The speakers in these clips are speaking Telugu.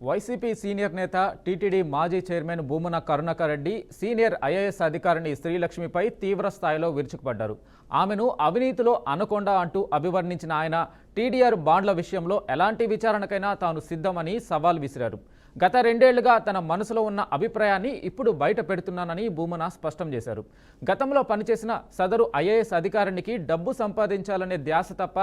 వైసీపీ సీనియర్ నేత టీటీడీ మాజీ chairman Bhumana Karunakar Reddy senior IAS అధికారిని శ్రీలక్ష్మిపై తీవ్ర స్థాయిలో విరుచుకుపడ్డారు. ఆమెను అవినీతిలో అనకొండ అంటూ అభివర్ణించిన ఆయన టీడీఆర్ బాండ్ల విషయంలో ఎలాంటి విచారణకైనా తాను సిద్ధమని సవాల్ విసిరారు. గత 2 ఏళ్లుగా తన మనసులో ఉన్న అభిప్రాయాన్ని ఇప్పుడు బయట పెడుతున్నానని భూమన స్పష్టం చేశారు. గతంలో పనిచేసిన సదరు ఐఏఎస్ అధికారికి డబ్బు సంపాదించాలనే ధ్యాస తప్ప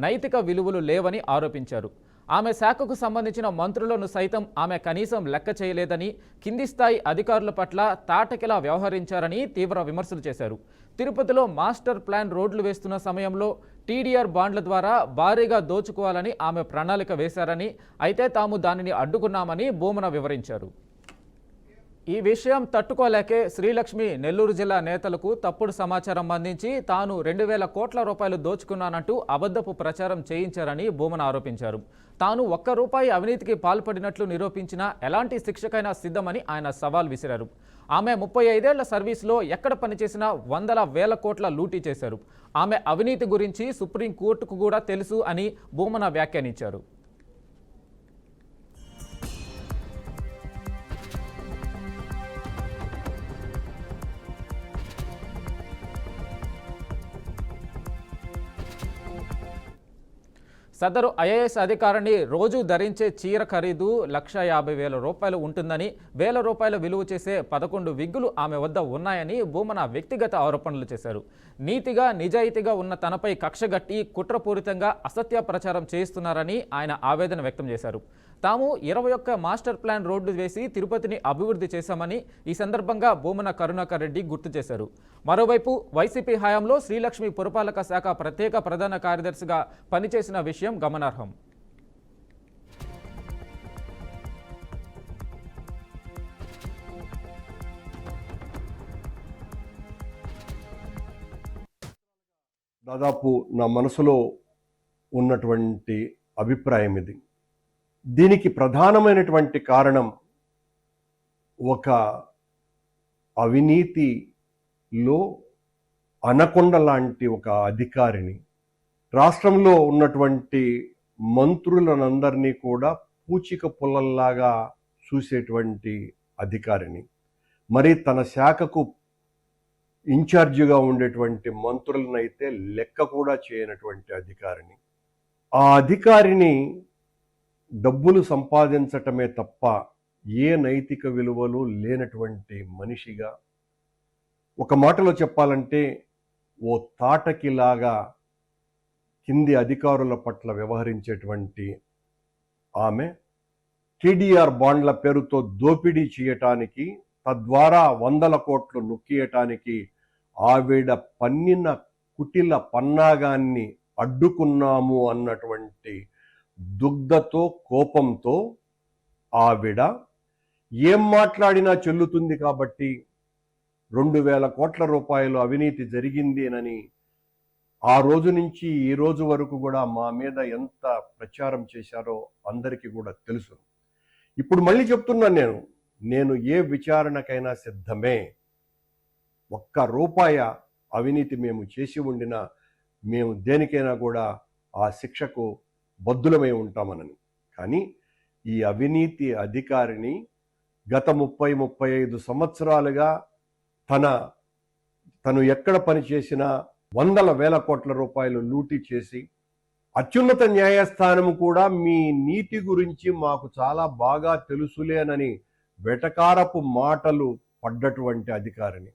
నైతిక విలువలు లేవని ఆరోపించారు. ఆమె శాఖకు సంబంధించిన మంత్రులను సైతం ఆమె కనీసం లెక్క చేయలేదని, కింది స్థాయి అధికారుల పట్ల తాటకిలా వ్యవహరించారని తీవ్ర విమర్శలు చేశారు. తిరుపతిలో మాస్టర్ ప్లాన్ రోడ్లు వేస్తున్న సమయంలో టీడీఆర్ బాండ్ల ద్వారా భారీగా దోచుకోవాలని ఆమె ప్రణాళిక వేశారని, అయితే తాము దానిని అడ్డుకున్నామని భూమన వివరించారు. ఈ విషయం తట్టుకోలేకే శ్రీలక్ష్మి నెల్లూరు జిల్లా నేతలకు తప్పుడు సమాచారం అందించి తాను 2,000 కోట్ల రూపాయలు దోచుకున్నానంటూ అబద్ధపు ప్రచారం చేయించారని భూమన ఆరోపించారు. తాను ₹1 అవినీతికి పాల్పడినట్లు నిరూపించినా ఎలాంటి శిక్షకైనా సిద్ధమని ఆయన సవాల్ విసిరారు. ఆమె 35 ఏళ్ల సర్వీసులో ఎక్కడ పనిచేసినా వందల వేల కోట్ల లూటీ చేశారు. ఆమె అవినీతి గురించి సుప్రీంకోర్టుకు కూడా తెలుసు అని భూమన వ్యాఖ్యానించారు. సదరు ఐఏఎస్ అధికారిని రోజు ధరించే చీర ఖరీదు ₹150,000 ఉంటుందని, ₹1,000 విలువ చేసే 11 విగ్గులు ఆమె వద్ద ఉన్నాయని భూమన వ్యక్తిగత ఆరోపణలు చేశారు. నీతిగా నిజాయితీగా ఉన్న తనపై కక్షగట్టి కుట్రపూరితంగా అసత్య ప్రచారం చేస్తున్నారని ఆయన ఆవేదన వ్యక్తం చేశారు. తాము 21 మాస్టర్ ప్లాన్ రోడ్డు వేసి తిరుపతిని అభివృద్ధి చేశామని ఈ సందర్భంగా భూమన కరుణాకర్ రెడ్డి గుర్తు చేశారు. మరోవైపు వైసీపీ హయాంలో శ్రీలక్ష్మి పురపాలక శాఖ ప్రత్యేక ప్రధాన కార్యదర్శిగా పనిచేసిన విషయం గమనార్హం. దాదాపు నా మనసులో ఉన్నటువంటి అభిప్రాయం ఇది. దీనికి ప్రధానమైనటువంటి కారణం ఒక అవినీతిలో అనకొండ లాంటి ఒక అధికారిని, రాష్ట్రంలో ఉన్నటువంటి మంత్రులనందరినీ కూడా పూచిక పుల్లల్లాగా చూసేటువంటి అధికారిని, మరి తన శాఖకు ఇన్ఛార్జిగా ఉండేటువంటి మంత్రులనైతే లెక్క కూడా చేయనటువంటి అధికారిని, ఆ అధికారిని డబ్బులు సంపాదించటమే తప్ప ఏ నైతిక విలువలు లేనటువంటి మనిషిగా, ఒక మాటలో చెప్పాలంటే ఓ తాటకిలాగా కింది అధికారుల పట్ల వ్యవహరించేటువంటి ఆమె టీడీఆర్ బాండ్ల పేరుతో దోపిడీ చేయటానికి, తద్వారా 100 కోట్లు నొక్కియటానికి ఆవిడ పన్నిన కుటిల పన్నాగాన్ని అడ్డుకున్నాము అన్నటువంటి దుగ్ధతో, కోపంతో ఆవిడ ఏం మాట్లాడినా చెల్లుతుంది కాబట్టి 2,000 కోట్ల రూపాయలు అవినీతి జరిగిందేనని ఆ రోజు నుంచి ఈ రోజు వరకు కూడా మా మీద ఎంత ప్రచారం చేశారో అందరికీ కూడా తెలుసు. ఇప్పుడు మళ్ళీ చెప్తున్నాను, నేను ఏ విచారణకైనా సిద్ధమే. ₹1 అవినీతి మేము చేసి ఉండినా మేము దేనికైనా కూడా ఆ శిక్షకు బద్దులమై ఉంటామనని. కానీ ఈ అవినీతి అధికారిని గత 30-35 సంవత్సరాలుగా తను ఎక్కడ పనిచేసినా వందల వేల కోట్ల రూపాయలు లూటీ చేసి, అత్యున్నత న్యాయస్థానం కూడా మీ నీతి గురించి మాకు చాలా బాగా తెలుసులేనని వెటకారపు మాటలు పడ్డటువంటి అధికారిని,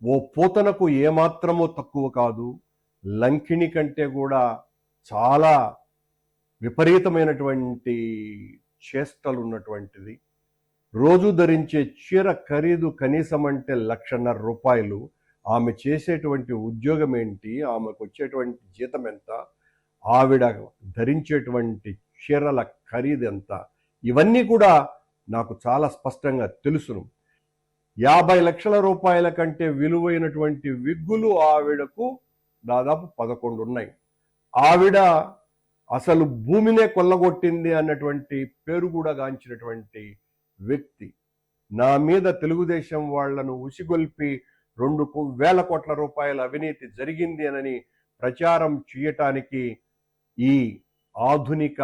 ఓ పూతనకు ఏమాత్రమూ తక్కువ కాదు, లంకిణి కంటే కూడా చాలా విపరీతమైనటువంటి చేష్టలు ఉన్నటువంటిది. రోజు ధరించే చీర ఖరీదు కనీసం అంటే ₹1,50,000. ఆమె చేసేటువంటి ఉద్యోగం ఏంటి, ఆమెకు వచ్చేటువంటి జీతం ఎంత, ఆవిడ ధరించేటువంటి చీరల ఖరీదు ఎంత, ఇవన్నీ కూడా నాకు చాలా స్పష్టంగా తెలుసును. 50 లక్షల రూపాయల కంటే విలువైనటువంటి విగ్గులు ఆవిడకు దాదాపు 11 ఉన్నాయి. ఆవిడ అసలు భూమినే కొల్లగొట్టింది అన్నటువంటి పేరు కూడా గాంచినటువంటి వ్యక్తి. నా మీద తెలుగుదేశం వాళ్లను ఉసిగొల్పి 2,000 కోట్ల రూపాయల అవినీతి జరిగింది అని ప్రచారం చేయటానికి ఈ ఆధునిక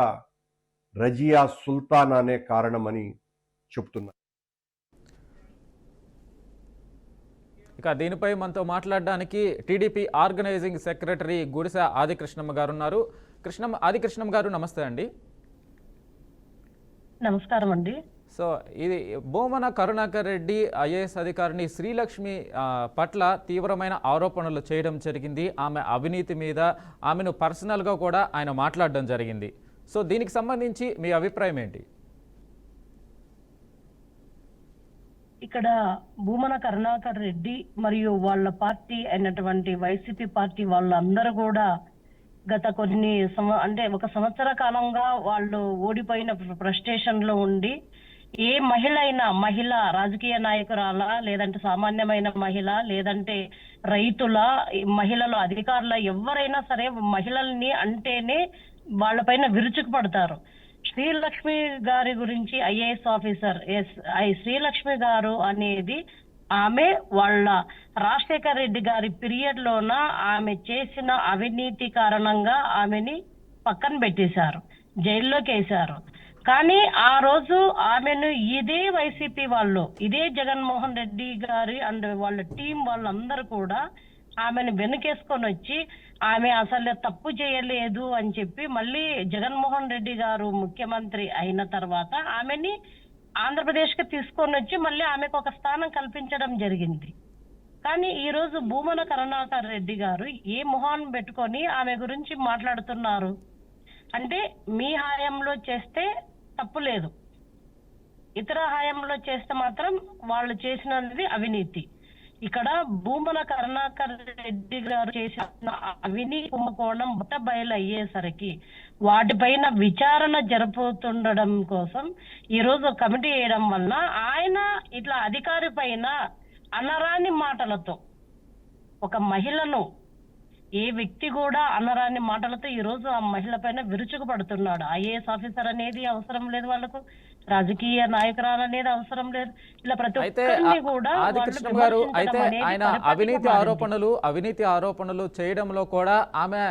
రజియా సుల్తానానే కారణమని చెప్తున్నారు. ఇక దీనిపై మనతో మాట్లాడడానికి టీడీపీ ఆర్గనైజింగ్ సెక్రటరీ గుడిసె ఆదికృష్ణమ్మ గారు ఉన్నారు. ఆదికృష్ణమ్మ గారు నమస్తే అండి. నమస్కారం అండి. సో ఇది బూమన కరుణాకర్ రెడ్డి ఐఏఎస్ అధికారిని శ్రీలక్ష్మి పట్ల తీవ్రమైన ఆరోపణలు చేయడం జరిగింది. ఆమె అవినీతి మీద ఆమెను పర్సనల్గా కూడా ఆయన మాట్లాడడం జరిగింది. సో దీనికి సంబంధించి మీ అభిప్రాయం ఏంటి? ఇక్కడ భూమన కరుణాకర్ రెడ్డి మరియు వాళ్ళ పార్టీ అయినటువంటి వైసీపీ పార్టీ వాళ్ళందరూ కూడా గత కొన్ని అంటే ఒక సంవత్సర కాలంగా వాళ్ళు ఓడిపోయిన ఫ్రస్ట్రేషన్ లో ఉండి ఏ మహిళ రాజకీయ నాయకురాల, లేదంటే సామాన్యమైన మహిళ, లేదంటే రైతుల, మహిళలు, అధికారుల, ఎవరైనా సరే మహిళల్ని అంటేనే వాళ్ళపైన విరుచుకుపడతారు. శ్రీలక్ష్మి గారి గురించి ఐఏఎస్ ఆఫీసర్ శ్రీలక్ష్మి గారు అనేది ఆమె వాళ్ళ రాజశేఖర రెడ్డి గారి పీరియడ్ లోన ఆమె చేసిన అవినీతి కారణంగా ఆమెని పక్కన పెట్టేశారు, జైల్లోకి వేశారు. కానీ ఆ రోజు ఆమెను ఇదే వైసీపీ వాళ్ళు, ఇదే జగన్మోహన్ రెడ్డి గారి అండ్ వాళ్ళ టీం వాళ్ళందరూ కూడా ఆమెను వెనుకేసుకొని వచ్చి ఆమె అసలు తప్పు చేయలేదు అని చెప్పి మళ్ళీ జగన్మోహన్ రెడ్డి గారు ముఖ్యమంత్రి అయిన తర్వాత ఆమెని ఆంధ్రప్రదేశ్ కి తీసుకొని వచ్చి మళ్ళీ ఆమెకు ఒక స్థానం కల్పించడం జరిగింది. కానీ ఈ రోజు భూమన కరుణాకర్ రెడ్డి గారు ఏ మొహాన్ని పెట్టుకొని ఆమె గురించి మాట్లాడుతున్నారు అంటే, మీ హయాంలో చేస్తే తప్పు లేదు, ఇతర హయాంలో చేస్తే మాత్రం వాళ్ళు చేసినది అవినీతి. ఇక్కడ భూమన కరుణాకర్ రెడ్డి గారు చేసిన అవినీతి కుంభకోణం బయలు అయ్యేసరికి వాటిపైన విచారణ జరుపుతుండడం కోసం ఈ రోజు కమిటీ వేయడం వల్ల ఆయన ఇట్లా అధికారి పైన అనరాని మాటలతో, ఒక మహిళను, ఏ వ్యక్తి కూడా అనరాని మాటలతో ఈ రోజు ఆ మహిళ పైన విరుచుకుపడుతున్నాడు. ఐఏఎస్ ఆఫీసర్ అనేది అవసరం లేదు, వాళ్ళకు రాజకీయ నాయకురాలు అనేది అవసరం లేదు. ఇలా ప్రతి ఒక్కరిని కూడా ఆదికృష్ణ గారు అయితే ఆయన అవినీతి ఆరోపణలు చేయడంలో కూడా ఆమె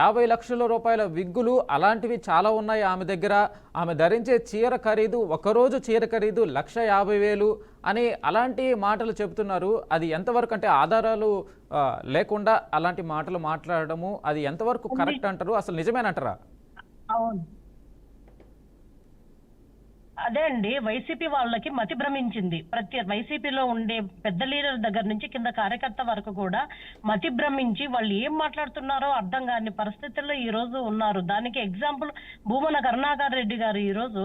50 లక్షల రూపాయల విగ్గులు అలాంటివి చాలా ఉన్నాయి ఆమె దగ్గర. ఆమె ధరించే చీర ఖరీదు, ఒకరోజు చీర ఖరీదు 1,50,000 అని అలాంటి మాటలు చెబుతున్నారు. అది ఎంతవరకు అంటే ఆధారాలు లేకుండా అలాంటి మాటలు మాట్లాడడము అది ఎంతవరకు కరెక్ట్ అంటారు? అసలు నిజమేనంటారా? అవును, అదే అండి, వైసీపీ వాళ్ళకి మతి భ్రమించింది. ప్రతి వైసీపీలో ఉండే పెద్ద లీడర్ దగ్గర నుంచి కింద కార్యకర్త వరకు కూడా మతి భ్రమించి వాళ్ళు ఏం మాట్లాడుతున్నారో అర్థం కాని పరిస్థితుల్లో ఈ రోజు ఉన్నారు. దానికి ఎగ్జాంపుల్ భూమన కరుణాకర్ రెడ్డి గారు ఈ రోజు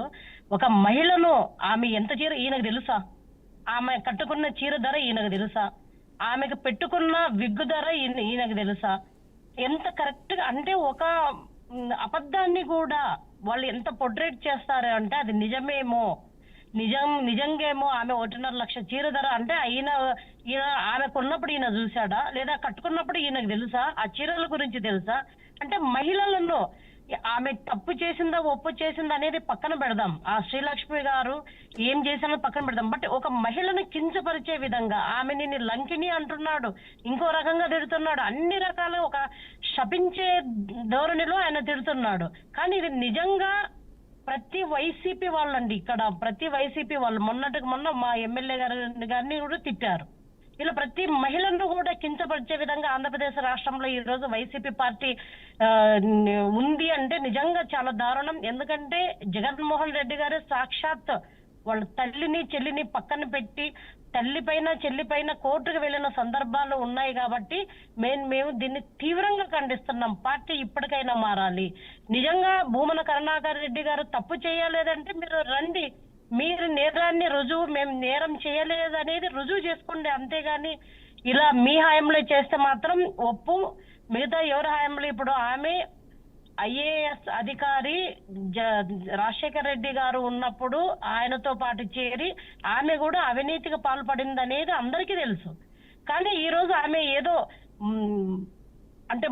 ఒక మహిళను, ఆమె ఎంత చీర ఈయనకు తెలుసా, ఆమె కట్టుకున్న చీర ధర ఈయనకు తెలుసా, ఆమెకు పెట్టుకున్న విగ్గు ధర ఈయనకు తెలుసా, ఎంత కరెక్ట్ అంటే ఒక అబద్ధాన్ని కూడా వాళ్ళు ఎంత పొట్రేట్ చేస్తారు అంటే అది నిజమేమో, నిజంగేమో ఆమె 1.5 లక్ష చీర ధర అంటే ఈయన ఆమె కొన్నప్పుడు ఈయన చూశాడా, లేదా కట్టుకున్నప్పుడు ఈయనకు తెలుసా, ఆ చీరల గురించి తెలుసా? అంటే మహిళలను ఆమె తప్పు చేసిందా ఒప్పు చేసిందా అనేది పక్కన పెడదాం, ఆ శ్రీలక్ష్మి గారు ఏం చేసినా పక్కన పెడదాం. బట్ ఒక మహిళను కించపరిచే విధంగా ఆమె నిన్ను లంకిని అంటున్నాడు, ఇంకో రకంగా తిడుతున్నాడు, అన్ని రకాల ఒక శపించే ధోరణిలో ఆయన తిడుతున్నాడు. కానీ ఇది నిజంగా ప్రతి వైసీపీ వాళ్ళండి, ఇక్కడ ప్రతి వైసీపీ వాళ్ళు మొన్నటికి మొన్న మా ఎమ్మెల్యే గారిని కూడా తిట్టారు. ఇలా ప్రతి మహిళను కూడా కించపరిచే విధంగా ఆంధ్రప్రదేశ్ రాష్ట్రంలో ఈ రోజు వైసీపీ పార్టీ ఉంది అంటే నిజంగా చాలా దారుణం. ఎందుకంటే జగన్మోహన్ రెడ్డి గారు సాక్షాత్ వాళ్ళ తల్లిని చెల్లిని పక్కన పెట్టి తల్లి పైన చెల్లి పైన కోర్టుకు వెళ్ళిన సందర్భాలు ఉన్నాయి. కాబట్టి మేము దీన్ని తీవ్రంగా ఖండిస్తున్నాం. పార్టీ ఇప్పటికైనా మారాలి. నిజంగా భూమన కరుణాకర్ రెడ్డి గారు తప్పు చేయలేదంటే మీరు రండి, మీరు నేరాన్ని రుజువు, మేము నేరం చేయలేదు అనేది రుజువు చేసుకోండి. అంతేగాని ఇలా మీ హయాంలో చేస్తే మాత్రం ఒప్పు, మిగతా ఎవరి హయాంలో ఇప్పుడు ఆమె ఐఏఎస్ అధికారి రాజశేఖర రెడ్డి గారు ఉన్నప్పుడు ఆయనతో పాటు చేరి ఆమె కూడా అవినీతికి పాల్పడింది అనేది అందరికీ తెలుసు. కానీ ఈ రోజు ఆమె ఏదో అంటే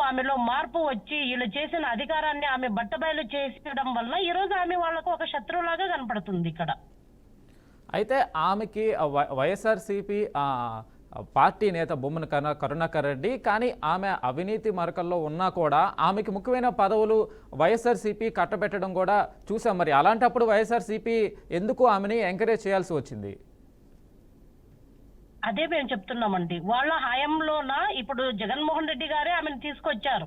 ఆమెలో మార్పు వచ్చి వీళ్ళు చేసిన అధికారాన్ని ఆమె బట్టబయలు చేసడం వల్ల ఈ రోజు ఆమె వాళ్ళకు ఒక శత్రువులాగా కనపడుతుంది ఇక్కడ. అయితే ఆమెకి వైఎస్ఆర్సీపీ పార్టీ నేత బొమ్మన కరుణాకర్ రెడ్డి. కానీ ఆమె అవినీతి మరకల్లో ఉన్నా కూడా ఆమెకి ముఖ్యమైన పదవులు వైఎస్ఆర్సీపీ కట్టబెట్టడం కూడా చూసాం. మరి అలాంటప్పుడు వైఎస్ఆర్సీపీ ఎందుకు ఆమెని ఎంకరేజ్ చేయాల్సి వచ్చింది? అదే మేము చెప్తున్నామండి. వాళ్ళ హయాంలోన ఇప్పుడు జగన్మోహన్ రెడ్డి గారే ఆమెను తీసుకొచ్చారు.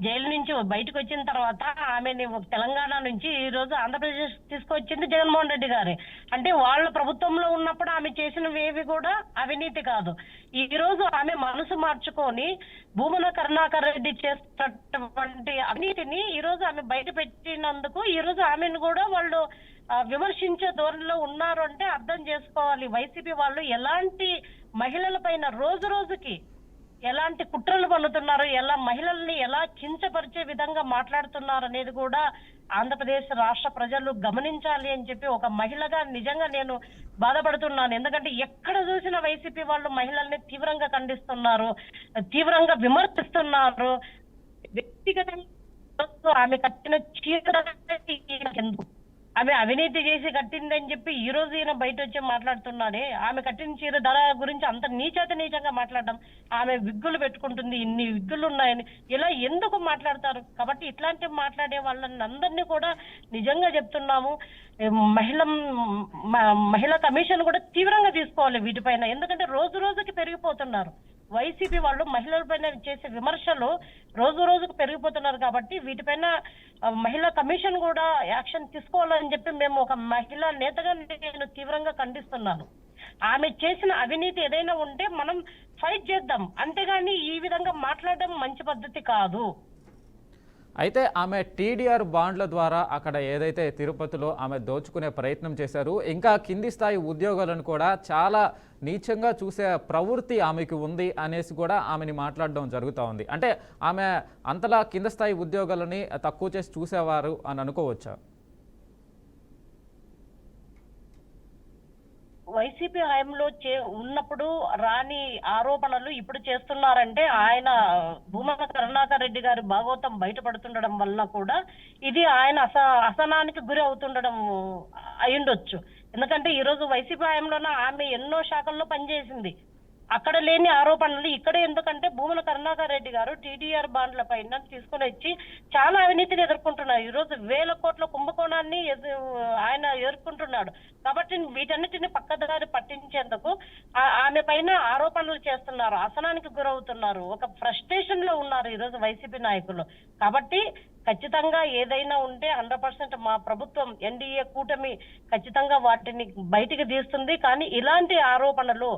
జైలు నుంచి బయటకు వచ్చిన తర్వాత ఆమెని తెలంగాణ నుంచి ఈ రోజు ఆంధ్రప్రదేశ్ తీసుకొచ్చింది జగన్మోహన్ రెడ్డి గారే. అంటే వాళ్ళ ప్రభుత్వంలో ఉన్నప్పుడు ఆమె చేసినవేవి కూడా అవినీతి కాదు. ఈ రోజు ఆమె మనసు మార్చుకొని భూమన కరుణాకర్ రెడ్డి చేస్తున్నటువంటి అవినీతిని ఈ రోజు ఆమె బయట పెట్టినందుకు ఈ రోజు ఆమెను కూడా వాళ్ళు విమర్శించే ధోరణిలో ఉన్నారు అంటే అర్థం చేసుకోవాలి. వైసీపీ వాళ్ళు ఎలాంటి మహిళల పైన రోజు రోజుకి ఎలాంటి కుట్రలు పన్నుతున్నారు, ఎలా మహిళల్ని ఎలా కించపరిచే విధంగా మాట్లాడుతున్నారు అనేది కూడా ఆంధ్రప్రదేశ్ రాష్ట్ర ప్రజలు గమనించాలి అని చెప్పి ఒక మహిళగా నిజంగా నేను బాధపడుతున్నాను. ఎందుకంటే ఎక్కడ చూసినా వైసీపీ వాళ్ళు మహిళల్ని తీవ్రంగా ఖండిస్తున్నారు, తీవ్రంగా విమర్శిస్తున్నారు. వ్యక్తిగతంగా ఆమె కట్టిన చీర ఎందుకు ఆమె అవినీతి చేసి కట్టిందని చెప్పి ఈ రోజు ఈయన బయట వచ్చి మాట్లాడుతున్నాడే. ఆమె కట్టిన చీర ధర గురించి అంత నీచంగా మాట్లాడడం, ఆమె విగ్గులు పెట్టుకుంటుంది, ఇన్ని విగ్గులు ఉన్నాయని ఇలా ఎందుకు మాట్లాడతారు? కాబట్టి ఇట్లాంటి మాట్లాడే వాళ్ళని అందరినీ కూడా నిజంగా చెప్తున్నాము, మహిళా కమిషన్ కూడా తీవ్రంగా తీసుకోవాలి వీటిపైన. ఎందుకంటే రోజు రోజుకి పెరిగిపోతున్నారు వైసీపీ వాళ్ళు, మహిళల పైన చేసే విమర్శలు రోజు రోజుకు పెరిగిపోతున్నారు. కాబట్టి వీటిపైన మహిళా కమిషన్ కూడా యాక్షన్ తీసుకోవాలని చెప్పి మేము ఒక మహిళా నేతగా నేను తీవ్రంగా ఖండిస్తున్నాను. ఆమె చేసిన అవినీతి ఏదైనా ఉంటే మనం ఫైట్ చేద్దాం, అంతేగాని ఈ విధంగా మాట్లాడడం మంచి పద్ధతి కాదు. అయితే ఆమె టీడీఆర్ బాండ్ల ద్వారా అక్కడ ఏదైతే తిరుపతిలో ఆమె దోచుకునే ప్రయత్నం చేశారు, ఇంకా కింది స్థాయి ఉద్యోగాలను కూడా చాలా నీచంగా చూసే ప్రవృత్తి ఆమెకు ఉంది అనేసి కూడా ఆమెని మాట్లాడడం జరుగుతూ ఉంది. అంటే ఆమె అంతలా కింద స్థాయి ఉద్యోగాలని తక్కువ చేసి చూసేవారు అని అనుకోవచ్చా? వైసీపీ హయాంలో ఉన్నప్పుడు రాని ఆరోపణలు ఇప్పుడు చేస్తున్నారంటే ఆయన భూమన కరుణాకర్ రెడ్డి గారి భాగవతం బయటపడుతుండడం వల్ల కూడా ఇది ఆయన అసహనానికి గురి అవుతుండడం అయ్యుండొచ్చు. ఎందుకంటే ఈ రోజు వైసీపీ హయాంలోనే ఆమె ఎన్నో శాఖల్లో పనిచేసింది. అక్కడ లేని ఆరోపణలు ఇక్కడ ఎందుకంటే భూమన కరుణాకర్ రెడ్డి గారు టీడీఆర్ బాండ్ల పైన తీసుకుని వచ్చి చాలా అవినీతిని ఎదుర్కొంటున్నారు. ఈ రోజు 1000 కోట్ల కుంభకోణాన్ని ఆయన ఎదుర్కొంటున్నాడు. కాబట్టి వీటన్నిటిని పక్కదారి పట్టించేందుకు ఆమె పైన ఆరోపణలు చేస్తున్నారు, అసనానికి గురవుతున్నారు, ఒక ఫ్రస్ట్రేషన్ లో ఉన్నారు ఈ రోజు వైసీపీ నాయకులు. కాబట్టి ఖచ్చితంగా ఏదైనా ఉంటే 100% మా ప్రభుత్వం ఎన్డీఏ కూటమి ఖచ్చితంగా వాటిని బయటికి తీస్తుంది. కానీ ఇలాంటి ఆరోపణలు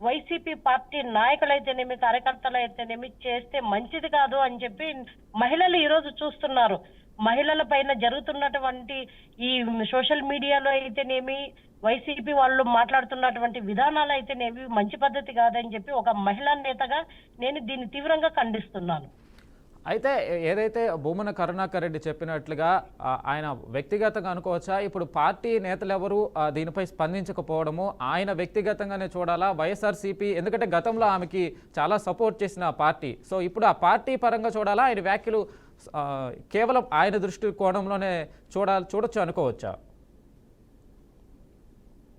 వైసీపీ పార్టీ నాయకులైతేనేమి కార్యకర్తలు అయితేనేమి చేస్తే మంచిది కాదు అని చెప్పి మహిళలు ఈ రోజు చూస్తున్నారు. మహిళల పైన జరుగుతున్నటువంటి ఈ సోషల్ మీడియాలో అయితేనేమి వైసీపీ వాళ్ళు మాట్లాడుతున్నటువంటి విధానాలు అయితేనేమి మంచి పద్ధతి కాదని చెప్పి ఒక మహిళా నేతగా నేను దీన్ని తీవ్రంగా ఖండిస్తున్నాను. అయితే ఏదైతే భూమన కరుణాకర్ రెడ్డి చెప్పినట్లుగా ఆయన వ్యక్తిగతంగా అనుకోవచ్చా? ఇప్పుడు పార్టీ నేతలు ఎవరు దీనిపై స్పందించకపోవడము ఆయన వ్యక్తిగతంగానే చూడాలా? వైఎస్ఆర్సీపీ ఎందుకంటే గతంలో ఆమెకి చాలా సపోర్ట్ చేసిన పార్టీ, సో ఇప్పుడు ఆ పార్టీ పరంగా చూడాలా? ఆయన వ్యాఖ్యలు కేవలం ఆయన దృష్టి కోణంలోనే చూడొచ్చు అనుకోవచ్చా?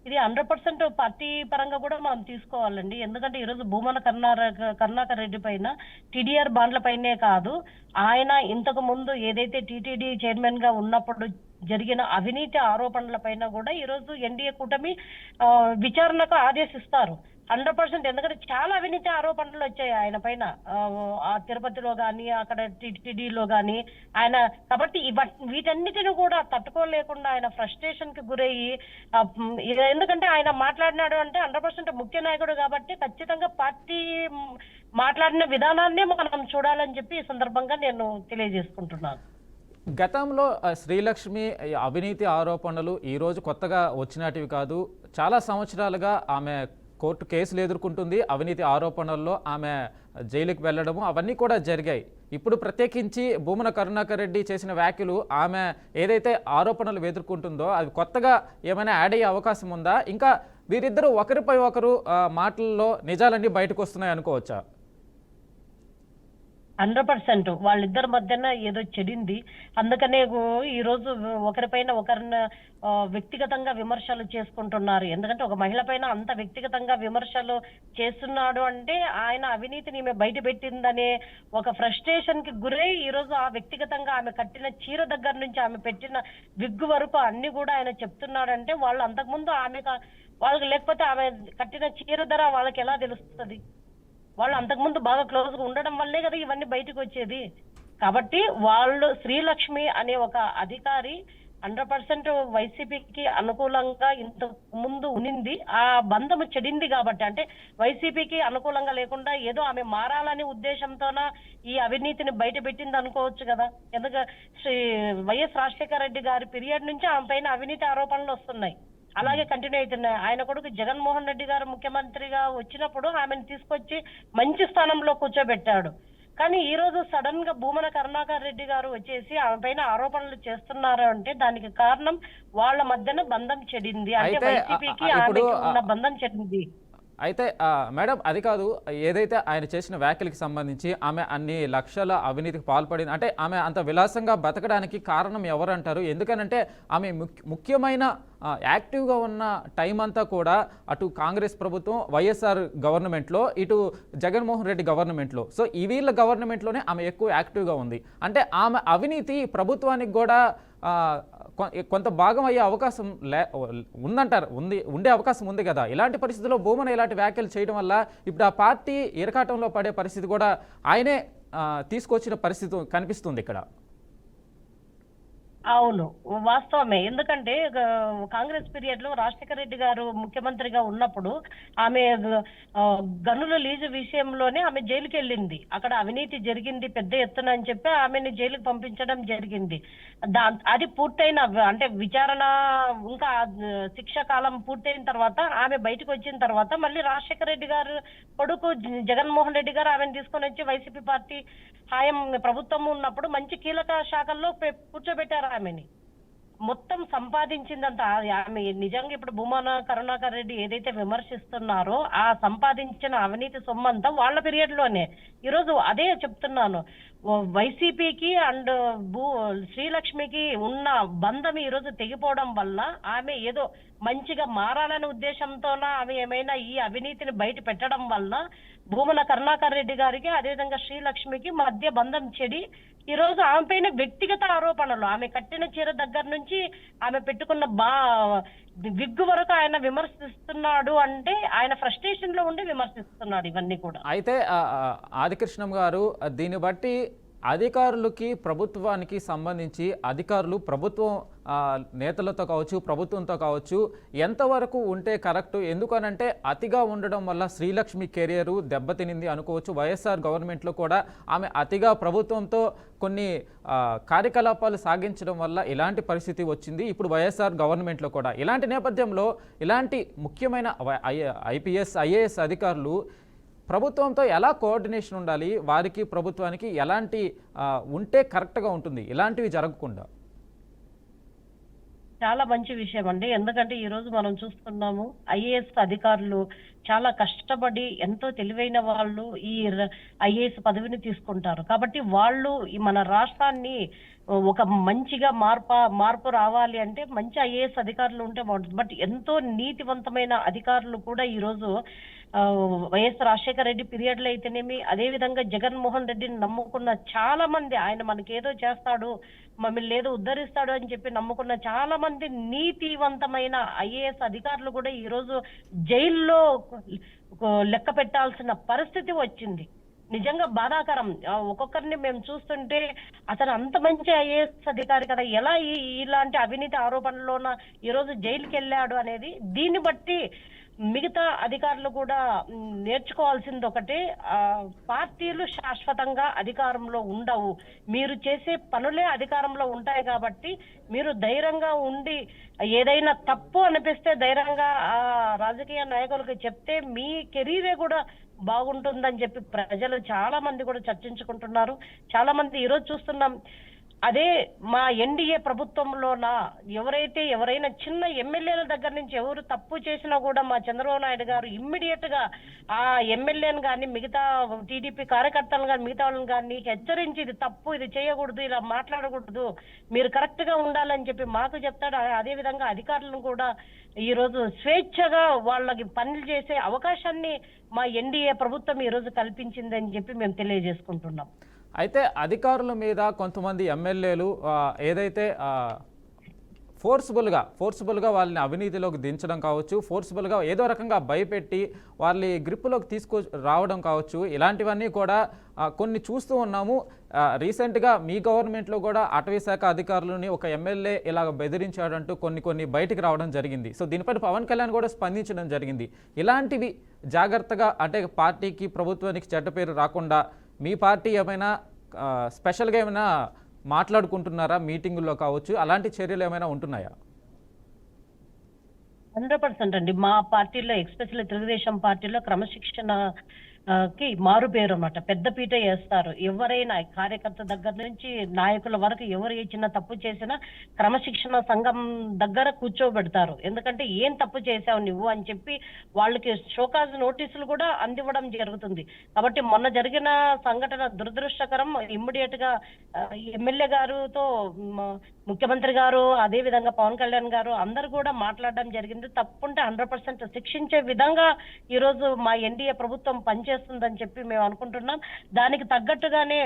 ఇది 100% పార్టీ పరంగా కూడా మనం తీసుకోవాలండి. ఎందుకంటే ఈరోజు భూమన కరుణాకర్ రెడ్డి పైన టీడీఆర్ బాండ్ల పైనే కాదు, ఆయన ఇంతకు ముందు ఏదైతే టీటీడీ చైర్మన్ గా ఉన్నప్పుడు జరిగిన అవినీతి ఆరోపణల పైన కూడా ఈరోజు ఎన్డీఏ కూటమి విచారణకు ఆదేశిస్తారు 100%. ఎందుకంటే చాలా అవినీతి ఆరోపణలు వచ్చాయి ఆయన పైన, ఆ తిరుపతిలో గాని అక్కడ టీటీడీలో గాని ఆయన. కాబట్టి వీటన్నిటిని కూడా తట్టుకోలేకుండా ఆయన ఫ్రస్ట్రేషన్ కి గురయ్యి, ఎందుకంటే ఆయన మాట్లాడినాడు అంటే 100% ముఖ్య నాయకుడు కాబట్టి ఖచ్చితంగా పార్టీ మాట్లాడిన విధానాన్నే మనం చూడాలని చెప్పి ఈ సందర్భంగా నేను తెలియజేసుకుంటున్నాను. గతంలో శ్రీలక్ష్మి అవినీతి ఆరోపణలు ఈరోజు కొత్తగా వచ్చినటివి కాదు, చాలా సంవత్సరాలుగా ఆమె కోర్టు కేసులు ఎదుర్కొంటుంది. అవినీతి ఆరోపణల్లో ఆమె జైలుకి వెళ్ళడము అవన్నీ కూడా జరిగాయి. ఇప్పుడు ప్రత్యేకించి భూమన కరుణాకర్ రెడ్డి చేసిన వ్యాఖ్యలు, ఆమె ఏదైతే ఆరోపణలు ఎదుర్కొంటుందో అది కొత్తగా ఏమైనా యాడ్ అయ్యే అవకాశం ఉందా? ఇంకా వీరిద్దరూ ఒకరిపై ఒకరు మాటల్లో నిజాలన్నీ బయటకు వస్తున్నాయి అనుకోవచ్చా? 100% వాళ్ళిద్దరి మధ్యన ఏదో చెడింది. అందుకనే ఈ రోజు ఒకరిపైన ఒకరిని వ్యక్తిగతంగా విమర్శలు చేసుకుంటున్నారు. ఎందుకంటే ఒక మహిళ పైన అంత వ్యక్తిగతంగా విమర్శలు చేస్తున్నాడు అంటే ఆయన అవినీతిని ఈమె బయట పెట్టిందనే ఒక ఫ్రస్ట్రేషన్ కి గురై ఈ రోజు ఆ వ్యక్తిగతంగా ఆమె కట్టిన చీర దగ్గర నుంచి ఆమె పెట్టిన విగ్గు వరకు అన్ని కూడా ఆయన చెప్తున్నాడంటే వాళ్ళు అంతకుముందు వాళ్ళకి లేకపోతే ఆమె కట్టిన చీర ధర వాళ్ళకి ఎలా తెలుస్తుంది? వాళ్ళు అంతకుముందు బాగా క్లోజ్ గా ఉండడం వల్లే కదా ఇవన్నీ బయటకు వచ్చేది. కాబట్టి వాళ్ళు శ్రీలక్ష్మి అనే ఒక అధికారి 100% వైసీపీకి అనుకూలంగా ఇంత ముందు ఉనింది. ఆ బంధము చెడింది కాబట్టి, అంటే వైసీపీకి అనుకూలంగా లేకుండా ఏదో ఆమె మారాలనే ఉద్దేశంతోన ఈ అవినీతిని బయట పెట్టింది అనుకోవచ్చు కదా. ఎందుకంటే శ్రీ వైఎస్ రాజశేఖర రెడ్డి గారి పీరియడ్ నుంచి ఆమె పైన అవినీతి ఆరోపణలు వస్తున్నాయి, అలాగే కంటిన్యూ అవుతున్నాయి. ఆయన కొడుకు జగన్మోహన్ రెడ్డి గారు ముఖ్యమంత్రిగా వచ్చినప్పుడు ఆమెను తీసుకొచ్చి మంచి స్థానంలో కూర్చోబెట్టాడు. కానీ ఈ రోజు సడన్ గా భూమన కరుణాకర్ రెడ్డి గారు వచ్చేసి ఆమె పైన ఆరోపణలు చేస్తున్నారు అంటే దానికి కారణం వాళ్ళ మధ్యన బంధం చెడింది. అంటే అయితే వైసీపీకి ఇప్పుడు ఆమెకి ఉన్న బంధం చెడింది. అయితే మేడం అది కాదు, ఏదైతే ఆయన చేసిన వ్యాఖ్యలకి సంబంధించి ఆమె అన్ని లక్షల అవినీతికి పాల్పడింది అంటే ఆమె అంత విలాసంగా బతకడానికి కారణం ఎవరంటారు? ఎందుకనంటే ఆమె ముఖ్యమైన యాక్టివ్గా ఉన్న టైం అంతా కూడా అటు కాంగ్రెస్ ప్రభుత్వం వైఎస్ఆర్ గవర్నమెంట్లో, ఇటు జగన్మోహన్ రెడ్డి గవర్నమెంట్లో, సో ఈ వీళ్ళ గవర్నమెంట్లోనే ఆమె ఎక్కువ యాక్టివ్గా ఉంది. అంటే ఆమె అవినీతి ప్రభుత్వానికి కూడా కొంత భాగం అయ్యే అవకాశం ఉండే అవకాశం ఉంది కదా. ఇలాంటి పరిస్థితుల్లో భూమన ఇలాంటి వ్యాఖ్యలు చేయడం వల్ల ఇప్పుడు ఆ పార్టీ ఇరకాటంలో పడే పరిస్థితి కూడా ఆయనే తీసుకొచ్చిన పరిస్థితి కనిపిస్తుంది ఇక్కడ. అవును, వాస్తవమే. ఎందుకంటే కాంగ్రెస్ పీరియడ్ లో రాజశేఖర రెడ్డి గారు ముఖ్యమంత్రిగా ఉన్నప్పుడు ఆమె గనుల లీజు విషయంలోనే ఆమె జైలుకి వెళ్ళింది. అక్కడ అవినీతి జరిగింది పెద్ద ఎత్తున అని చెప్పి ఆమెను జైలుకి పంపించడం జరిగింది. అది పూర్తయిన అంటే విచారణ ఇంకా శిక్ష కాలం పూర్తయిన తర్వాత ఆమె బయటకు వచ్చిన తర్వాత మళ్ళీ రాజశేఖర రెడ్డి గారు కొడుకు జగన్మోహన్ రెడ్డి గారు ఆమెను తీసుకొని వచ్చి వైసీపీ పార్టీ హాయం ప్రభుత్వం ఉన్నప్పుడు మంచి కీలక శాఖల్లో కూర్చోబెట్టారు ఆమెని. మొత్తం సంపాదించిందంతా ఆమె నిజంగా ఇప్పుడు భూమన కరుణాకర్ రెడ్డి ఏదైతే విమర్శిస్తున్నారో ఆ సంపాదించిన అవినీతి సొమ్మంతా వాళ్ళ పీరియడ్ లోనే. ఈరోజు అదే చెప్తున్నాను, వైసీపీకి అండ్ శ్రీలక్ష్మికి ఉన్న బంధం ఈ రోజు తెగిపోవడం వల్ల ఆమె ఏదో మంచిగా మారాలనే ఉద్దేశంతోన ఆమె ఏమైనా ఈ అవినీతిని బయట పెట్టడం వల్ల భూమన కరుణాకర్ రెడ్డి గారికి అదేవిధంగా శ్రీలక్ష్మికి మధ్య బంధం చెడి ఈ రోజు ఆమె పైన వ్యక్తిగత ఆరోపణలు, ఆమె కట్టిన చీర దగ్గర నుంచి ఆమె పెట్టుకున్న విగ్గు వరకు ఆయన విమర్శిస్తున్నాడు అంటే ఆయన ఫ్రస్ట్రేషన్ లో ఉండి విమర్శిస్తున్నాడు ఇవన్నీ కూడా. అయితే ఆదికృష్ణం గారు, దీన్ని బట్టి అధికారులకి ప్రభుత్వానికి సంబంధించి అధికారులు ప్రభుత్వం నేతలతో కావచ్చు, ప్రభుత్వంతో కావచ్చు, ఎంతవరకు ఉంటే కరెక్ట్? ఎందుకనంటే అతిగా ఉండడం వల్ల శ్రీలక్ష్మి కెరియరు దెబ్బతినింది అనుకోవచ్చు. వైఎస్ఆర్ గవర్నమెంట్లో కూడా ఆమె అతిగా ప్రభుత్వంతో కొన్ని కార్యకలాపాలు సాగించడం వల్ల ఇలాంటి పరిస్థితి వచ్చింది. ఇప్పుడు వైఎస్ఆర్ గవర్నమెంట్లో కూడా ఇలాంటి నేపథ్యంలో ఇలాంటి ముఖ్యమైన ఐపీఎస్, ఐఏఎస్ అధికారులు ప్రభుత్వంతో ఎలా కోఆర్డినేషన్ ఉండాలి, వారికి ప్రభుత్వానికి ఎలాంటి ఉంటే కరెక్ట్గా ఉంటుంది ఇలాంటివి జరగకుండా? చాలా మంచి విషయం అండి. ఎందుకంటే ఈ రోజు మనం చూస్తున్నాము ఐఏఎస్ అధికారులు చాలా కష్టపడి ఎంతో తెలివైన వాళ్ళు ఈ ఐఏఎస్ పదవిని తీసుకుంటారు. కాబట్టి వాళ్ళు మన రాష్ట్రాన్ని ఒక మంచిగా మార్పు రావాలి అంటే మంచి ఐఏఎస్ అధికారులు ఉంటే బాగుంటుంది. బట్ ఎంతో నీతివంతమైన అధికారులు కూడా ఈ రోజు వైఎస్ రాజశేఖర రెడ్డి పీరియడ్ లో అయితేనేమి, అదే విధంగా జగన్మోహన్ రెడ్డిని నమ్ముకున్న చాలా మంది, ఆయన మనకేదో చేస్తాడు, మమ్మల్ని ఏదో ఉద్ధరిస్తాడు అని చెప్పి నమ్ముకున్న చాలా మంది నీతివంతమైన ఐఏఎస్ అధికారులు కూడా ఈ రోజు జైల్లో లెక్క పెట్టాల్సిన పరిస్థితి వచ్చింది. నిజంగా బాధాకరం. ఒక్కొక్కరిని మేము చూస్తుంటే అతను అంత మంచి ఐఏఎస్ అధికారి కదా, ఎలా ఇలాంటి అవినీతి ఆరోపణలోన ఈ రోజు జైలుకి వెళ్ళాడు అనేది, దీన్ని బట్టి మిగతా అధికారులు కూడా నేర్చుకోవాల్సింది ఒకటే, పార్టీలు శాశ్వతంగా అధికారంలో ఉండవు, మీరు చేసే పనులే అధికారంలో ఉంటాయి. కాబట్టి మీరు ధైర్యంగా ఉండి ఏదైనా తప్పు అనిపిస్తే ధైర్యంగా రాజకీయ నాయకులకు చెప్తే మీ కెరీరే కూడా బాగుంటుందని చెప్పి ప్రజలు చాలా మంది కూడా చర్చించుకుంటున్నారు. చాలా మంది ఈరోజు చూస్తున్నాం, అదే మా ఎన్డీఏ ప్రభుత్వంలోన ఎవరైనా చిన్న ఎమ్మెల్యేల దగ్గర నుంచి ఎవరు తప్పు చేసినా కూడా మా చంద్రబాబు నాయుడు గారు ఇమ్మీడియట్ గా ఆ ఎమ్మెల్యేని కానీ మిగతా టీడీపీ కార్యకర్తలను కానీ మిగతా వాళ్ళని కానీ హెచ్చరించి ఇది తప్పు, ఇది చేయకూడదు, ఇలా మాట్లాడకూడదు, మీరు కరెక్ట్ గా ఉండాలని చెప్పి మాకు చెప్తాడు. అదే విధంగా అధికారులను కూడా ఈ రోజు స్వేచ్ఛగా వాళ్ళకి పనులు చేసే అవకాశాన్ని మా ఎన్డీఏ ప్రభుత్వం ఈ రోజు కల్పించిందని చెప్పి మేము తెలియజేసుకుంటున్నాం. అయితే అధికారుల మీద కొంతమంది ఎమ్మెల్యేలు ఏదైతే ఫోర్స్ఫుల్గా వాళ్ళని అవినీతిలోకి దించడం కావచ్చు, ఫోర్స్ఫుల్గా ఏదో రకంగా భయపెట్టి వాళ్ళని గ్రిప్పులోకి రావడం కావచ్చు, ఇలాంటివన్నీ కూడా కొన్ని చూస్తూ ఉన్నాము. రీసెంట్గా మీ గవర్నమెంట్లో కూడా అటవీ శాఖ అధికారులని ఒక ఎమ్మెల్యే ఇలాగ బెదిరించాడంటూ కొన్ని బయటికి రావడం జరిగింది. సో దీనిపైన పవన్ కళ్యాణ్ కూడా స్పందించడం జరిగింది. ఇలాంటివి జాగ్రత్తగా అంటే పార్టీకి ప్రభుత్వానికి చెడ్డ పేరు రాకుండా మీ పార్టీ ఏమైనా స్పెషల్గా ఏమైనా మాట్లాడుకుంటున్నారా మీటింగుల్లో కావచ్చు, అలాంటి చర్యలు ఏమైనా ఉంటున్నాయా? 100% అండి. మా పార్టీలో ఎస్పెషల్లీ తెలుగుదేశం పార్టీలో క్రమశిక్షణ కి మారు పేరు అన్నమాట. పెద్ద పీట వేస్తారు. ఎవరైనా కార్యకర్త దగ్గర నుంచి నాయకుల వరకు ఎవరు ఏ చిన్న తప్పు చేసినా క్రమశిక్షణ సంఘం దగ్గర కూర్చోబెడతారు. ఎందుకంటే ఏం తప్పు చేశావు నువ్వు అని చెప్పి వాళ్ళకి షోకాజ్ నోటీసులు కూడా అందివ్వడం జరుగుతుంది. కాబట్టి మొన్న జరిగిన సంఘటన దురదృష్టకరం. ఇమ్మీడియట్ గా ఎమ్మెల్యే గారుతో ముఖ్యమంత్రి గారు, అదే విధంగా పవన్ కళ్యాణ్ గారు అందరు కూడా మాట్లాడడం జరిగింది. తప్పుంటే 100% శిక్షించే విధంగా ఈ రోజు మా ఎన్డీఏ ప్రభుత్వం పనిచేస్తుందని చెప్పి మేము అనుకుంటున్నాం. దానికి తగ్గట్టుగానే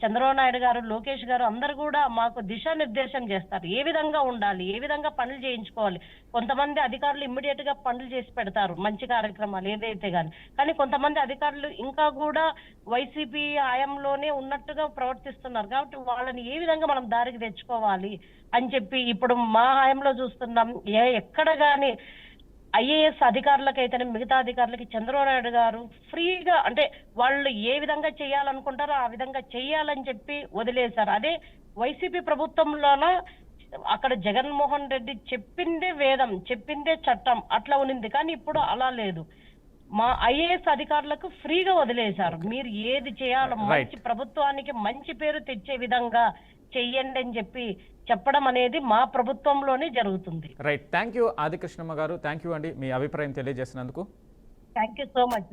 చంద్రబాబు నాయుడు గారు, లోకేష్ గారు అందరు కూడా మాకు దిశానిర్దేశం చేస్తారు. ఏ విధంగా ఉండాలి, ఏ విధంగా పనులు చేయించుకోవాలి. కొంతమంది అధికారులు ఇమ్మీడియట్ గా పనులు చేసి పెడతారు, మంచి కార్యక్రమాలు ఏదైతే కానీ కొంతమంది అధికారులు ఇంకా కూడా వైసీపీ హయాంలోనే ఉన్నట్టుగా ప్రవర్తిస్తున్నారు. కాబట్టి వాళ్ళని ఏ విధంగా మనం దారికి తెచ్చుకోవాలి అని చెప్పి ఇప్పుడు మా హయాంలో చూస్తున్నాం. ఎక్కడ గాని ఐఏఎస్ అధికారులకైతేనే మిగతా అధికారులకి చంద్రబాబు నాయుడు గారు ఫ్రీగా అంటే వాళ్ళు ఏ విధంగా చేయాలనుకుంటారో ఆ విధంగా చెయ్యాలని చెప్పి వదిలేశారు. అదే వైసీపీ ప్రభుత్వంలోన అక్కడ జగన్మోహన్ రెడ్డి చెప్పిందే వేదం, చెప్పిందే చట్టం అట్లా ఉన్నింది. కానీ ఇప్పుడు అలా లేదు. మా ఐఏఎస్ అధికారులకు ఫ్రీగా వదిలేశారు. మీరు ఏది చేయాలో మంచి ప్రభుత్వానికి మంచి పేరు తెచ్చే విధంగా చెయ్యండి అని చెప్పి చెప్పడం అనేది మా ప్రభుత్వంలోనే జరుగుతుంది. రైట్. థ్యాంక్ యూ ఆదికృష్ణమ్మ గారు. థ్యాంక్ యూ అండి మీ అభిప్రాయం తెలియజేసినందుకు. Thank you so much.